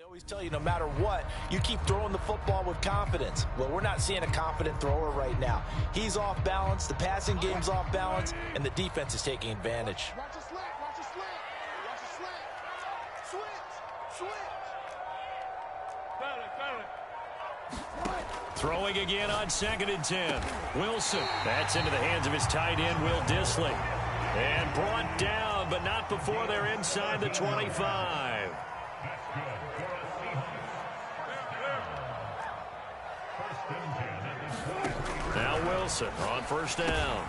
always tell you, no matter what, you keep throwing the football with confidence. Well, we're not seeing a confident thrower right now. He's off balance, the passing game's off balance, and the defense is taking advantage. Watch a slant, watch a slant, watch a slant. Switch. Throwing again on 2nd and 10. Wilson. That's into the hands of his tight end, Will Dissly. And brought down, but not before they're inside the 25. Now Wilson on 1st down.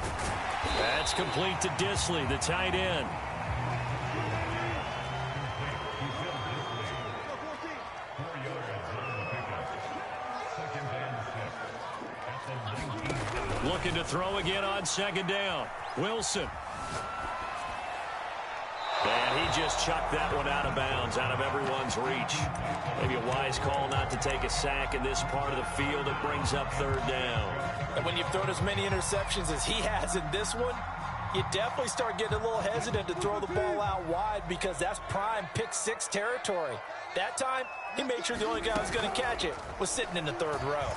That's complete to Dissly, the tight end. Looking to throw again on 2nd down. Wilson. And he just chucked that one out of bounds, out of everyone's reach. Maybe a wise call not to take a sack in this part of the field. It brings up 3rd down. And when you've thrown as many interceptions as he has in this one, you definitely start getting a little hesitant to throw the ball out wide because that's prime pick 6 territory. That time, he made sure the only guy who was going to catch it was sitting in the 3rd row.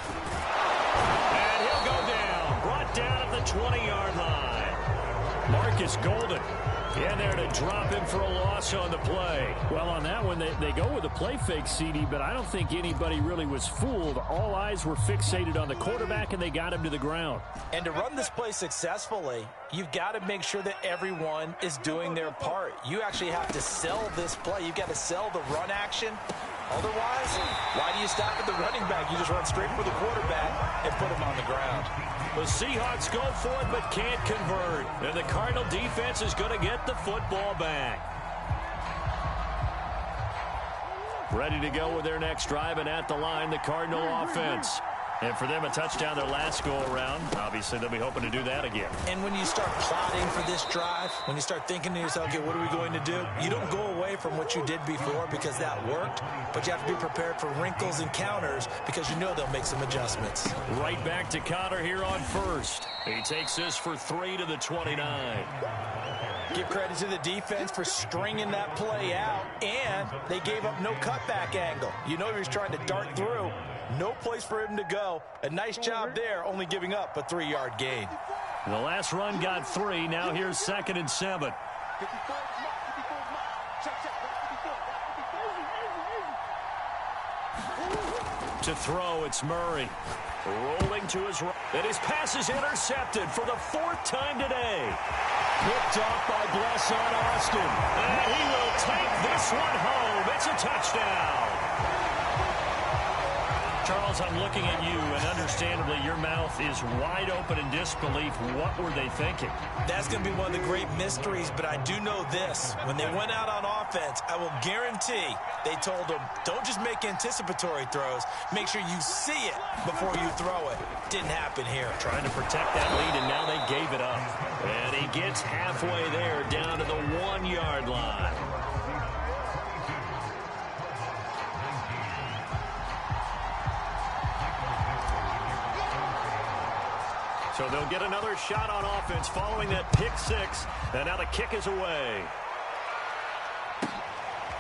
And he'll go down. Brought down at the 20-yard line. Marcus Golden in there to drop him for a loss on the play. Well, on that one, they go with a play fake, CD, but I don't think anybody really was fooled. All eyes were fixated on the quarterback, and they got him to the ground. And to run this play successfully, you've got to make sure that everyone is doing their part. You actually have to sell this play. You've got to sell the run action. Otherwise, why do you stop at the running back? You just run straight for the quarterback and put him on the ground. The Seahawks go for it but can't convert. And the Cardinal defense is going to get the football back. Ready to go with their next drive, and at the line, the Cardinal offense. And for them, a touchdown their last go-around. Obviously, they'll be hoping to do that again. And when you start plotting for this drive, when you start thinking to yourself, okay, what are we going to do? You don't go away from what you did before because that worked, but you have to be prepared for wrinkles and counters because you know they'll make some adjustments. Right back to Connor here on 1st. He takes this for 3 to the 29. Give credit to the defense for stringing that play out, and they gave up no cutback angle. You know he was trying to dart through. No place for him to go. A nice job there, only giving up a 3-yard gain. The last run got 3. Now here's 2nd and 7. To throw, it's Murray. Rolling to his right. And his pass is intercepted for the 4th time today. Picked off by Blesson Austin. And he will take this one home. It's a touchdown. Charles, I'm looking at you, and understandably, your mouth is wide open in disbelief. What were they thinking? That's going to be one of the great mysteries, but I do know this. When they went out on offense, I will guarantee they told them, don't just make anticipatory throws. Make sure you see it before you throw it. Didn't happen here. Trying to protect that lead, and now they gave it up. And he gets halfway there, down to the 1-yard line. So they'll get another shot on offense following that pick 6. And now the kick is away.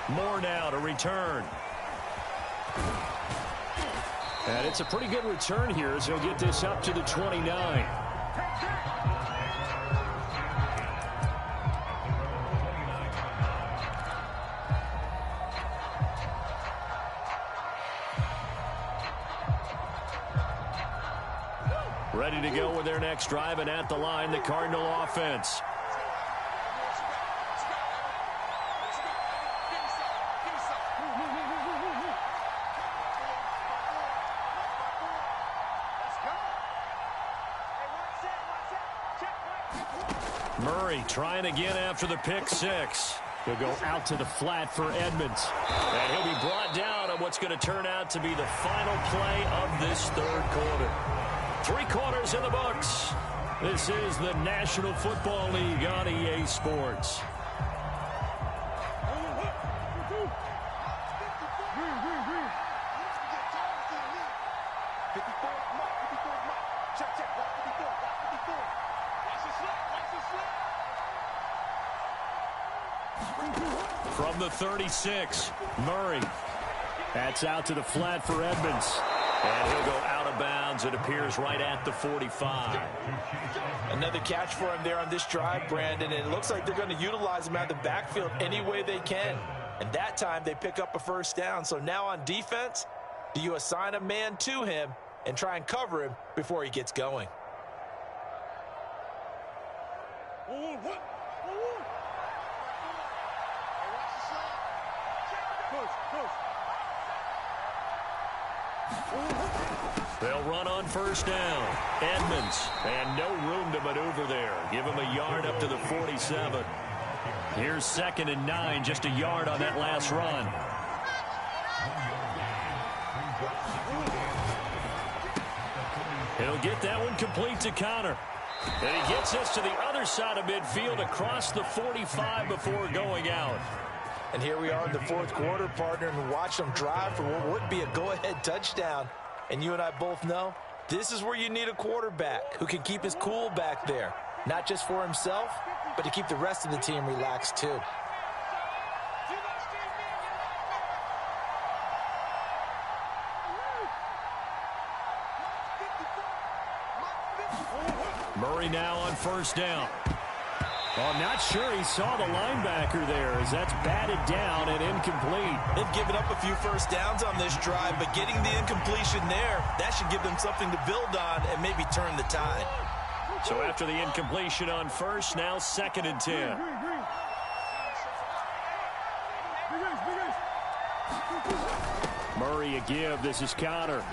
Moore now to return. And it's a pretty good return here as he'll get this up to the 29. Ready to go with their next drive, and at the line, the Cardinal offense. Murray trying again after the pick 6. He'll go out to the flat for Edmonds. And he'll be brought down on what's going to turn out to be the final play of this 3rd quarter. 3 quarters in the books. This is the National Football League on EA Sports. From the 36, Murray. That's out to the flat for Edmonds. And he'll go out of bounds. It appears right at the 45. Another catch for him there on this drive, Brandon. And it looks like they're going to utilize him out of the backfield any way they can. And that time they pick up a first down. So now on defense, do you assign a man to him and try and cover him before he gets going? They'll run on first down. Edmonds, and no room to maneuver there. Give him a yard up to the 47. Here's 2nd and 9, just a yard on that last run. He'll get that one complete to Connor. And he gets us to the other side of midfield across the 45 before going out. And here we are in the fourth quarter, partner, and watch them drive for what would be a go-ahead touchdown. And you and I both know this is where you need a quarterback who can keep his cool back there, not just for himself, but to keep the rest of the team relaxed too. Murray now on first down. Well, I'm not sure he saw the linebacker there as that's batted down and incomplete. They've given up a few first downs on this drive, but getting the incompletion there, that should give them something to build on and maybe turn the tide. So after the incompletion on first, now 2nd and 10. Murray a give. This is Connor.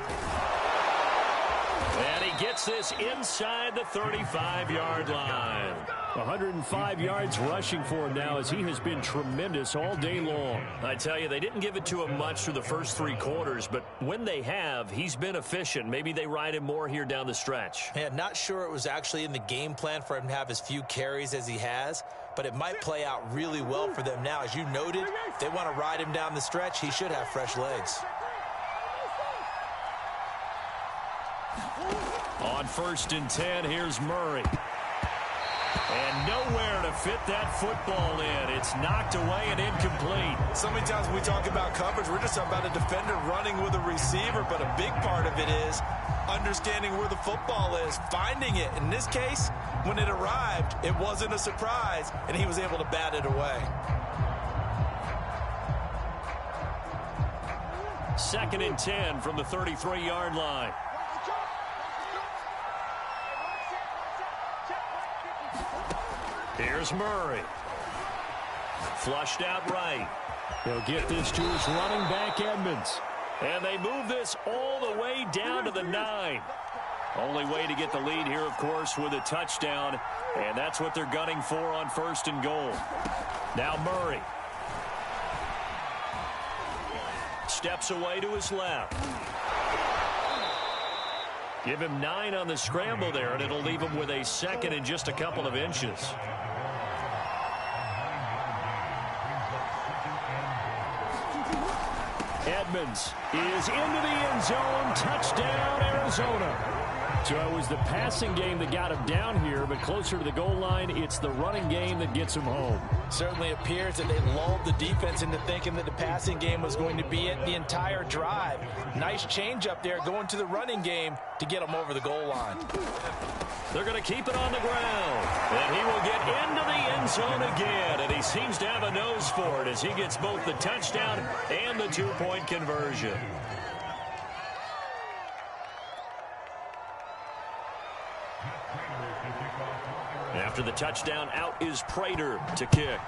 And he gets this inside the 35-yard line. 105 yards rushing for him now as he has been tremendous all day long. I tell you, they didn't give it to him much through the first 3 quarters, but when they have, he's been efficient. Maybe they ride him more here down the stretch. Yeah, not sure it was actually in the game plan for him to have as few carries as he has, but it might play out really well for them now. As you noted, if they want to ride him down the stretch, he should have fresh legs. On 1st and 10, here's Murray. And nowhere to fit that football in. It's knocked away and incomplete. So many times when we talk about coverage, we're just talking about a defender running with a receiver, but a big part of it is understanding where the football is, finding it. In this case, when it arrived, it wasn't a surprise, and he was able to bat it away. 2nd and 10 from the 33-yard line. Here's Murray. Flushed out right. They'll get this to his running back, Edmonds. And they move this all the way down to the 9. Only way to get the lead here, of course, with a touchdown. And that's what they're gunning for on 1st and goal. Now Murray. Steps away to his left. Give him 9 on the scramble there, and it'll leave him with a 2nd and just a couple of inches. Edmonds is into the end zone. Touchdown, Arizona. So it was the passing game that got him down here, but closer to the goal line, it's the running game that gets him home. Certainly appears that they lulled the defense into thinking that the passing game was going to be it the entire drive. Nice change up there going to the running game to get him over the goal line. They're going to keep it on the ground. And he will get into the end zone again. And he seems to have a nose for it as he gets both the touchdown and the 2-point conversion. After the touchdown, out is Prater to kick.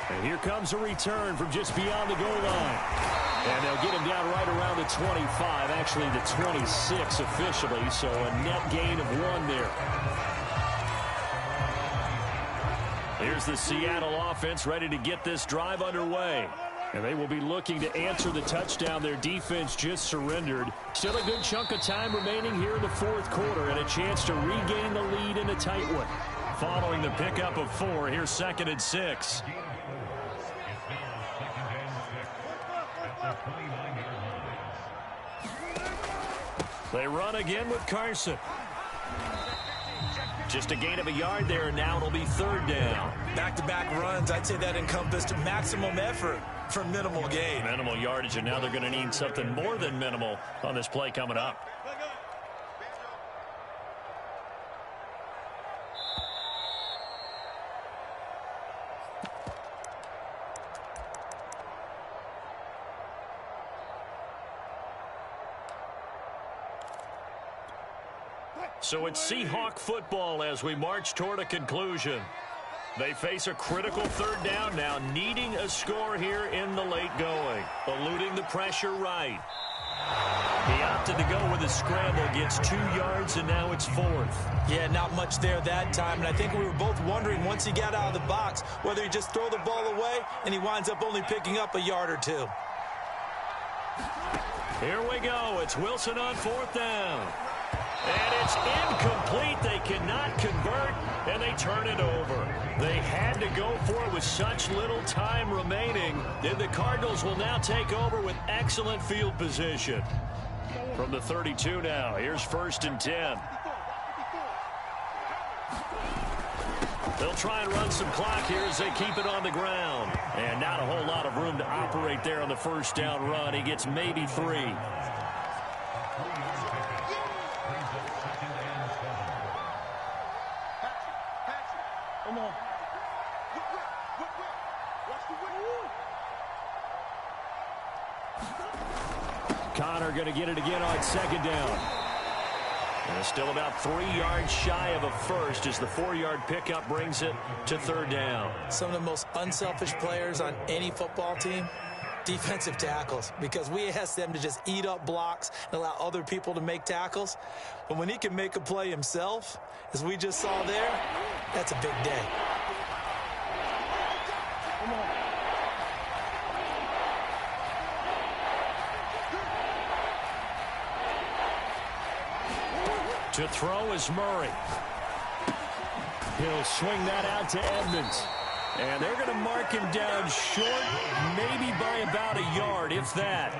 And here comes a return from just beyond the goal line. And they'll get him down right around the 25, actually the 26 officially, so a net gain of 1 there. Here's the Seattle offense ready to get this drive underway. And they will be looking to answer the touchdown their defense just surrendered. Still a good chunk of time remaining here in the fourth quarter and a chance to regain the lead in a tight one. Following the pickup of 4, here's 2nd and 6. They run again with Carson. Just a gain of a yard there, and now it'll be third down. Back-to-back runs, I'd say that encompassed maximum effort for minimal gain. Minimal yardage, and now they're going to need something more than minimal on this play coming up. So it's Seahawk football as we march toward a conclusion. They face a critical third down now, needing a score here in the late going. Eluding the pressure right. He opted to go with a scramble, gets 2 yards, and now it's fourth. Yeah, not much there that time, and I think we were both wondering once he got out of the box whether he just throw the ball away and he winds up only picking up a yard or 2. Here we go. It's Wilson on fourth down. And it's incomplete. They cannot convert, and they turn it over. They had to go for it with such little time remaining. And the Cardinals will now take over with excellent field position. From the 32 now, here's 1st and 10. They'll try and run some clock here as they keep it on the ground. And not a whole lot of room to operate there on the first down run. He gets maybe 3. Connor going to get it again on 2nd down. And still about 3 yards shy of a first as the 4-yard pickup brings it to 3rd down. Some of the most unselfish players on any football team, defensive tackles, because we ask them to just eat up blocks and allow other people to make tackles. But when he can make a play himself, as we just saw there, that's a big day. To throw is Murray. He'll swing that out to Edmonds. And they're going to mark him down short, maybe by about a yard, if that.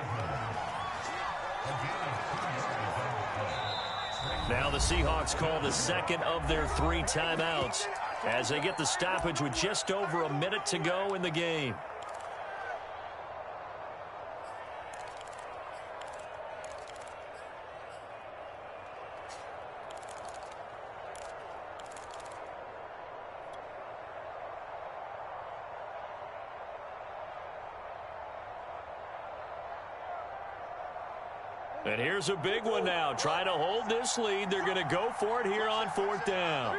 Now the Seahawks call the second of their 3 timeouts as they get the stoppage with just over a minute to go in the game. And here's a big one now. Trying to hold this lead. They're going to go for it here on 4th down.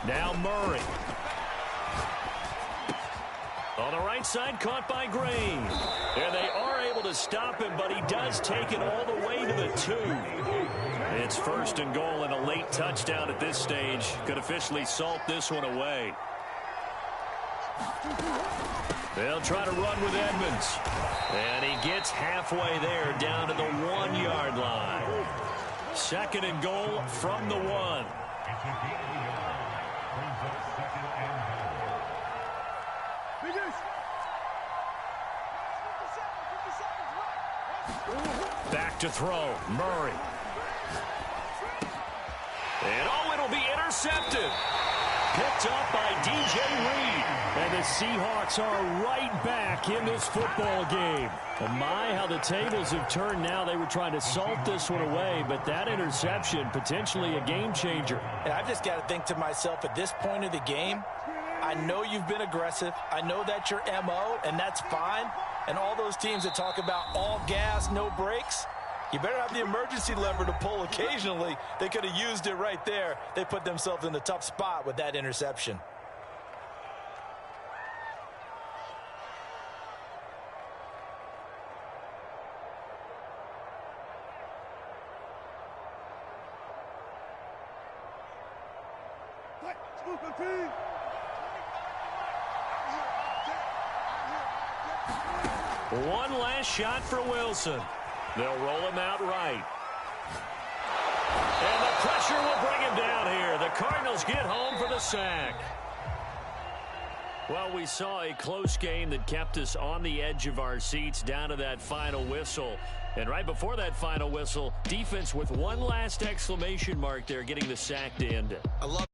Now Murray. On the right side, caught by Green. And they are able to stop him, but he does take it all the way to the 2. It's 1st and goal and a late touchdown at this stage. Could officially salt this one away. They'll try to run with Edmonds. And he gets halfway there down to the 1-yard line. 2nd and goal from the 1. Back to throw. Murray. And oh, it'll be intercepted. Picked up by DJ Reed. And the Seahawks are right back in this football game. And my, how the tables have turned now. They were trying to salt this one away, but that interception, potentially a game changer. And I've just got to think to myself, at this point of the game, I know you've been aggressive. I know that's your MO, and that's fine. And all those teams that talk about all gas, no brakes, you better have the emergency lever to pull occasionally. They could have used it right there. They put themselves in a tough spot with that interception. One last shot for Wilson. They'll roll him out right. And the pressure will bring him down here. The Cardinals get home for the sack. Well, we saw a close game that kept us on the edge of our seats down to that final whistle. And right before that final whistle, defense with one last exclamation mark there, getting the sack to end it. I love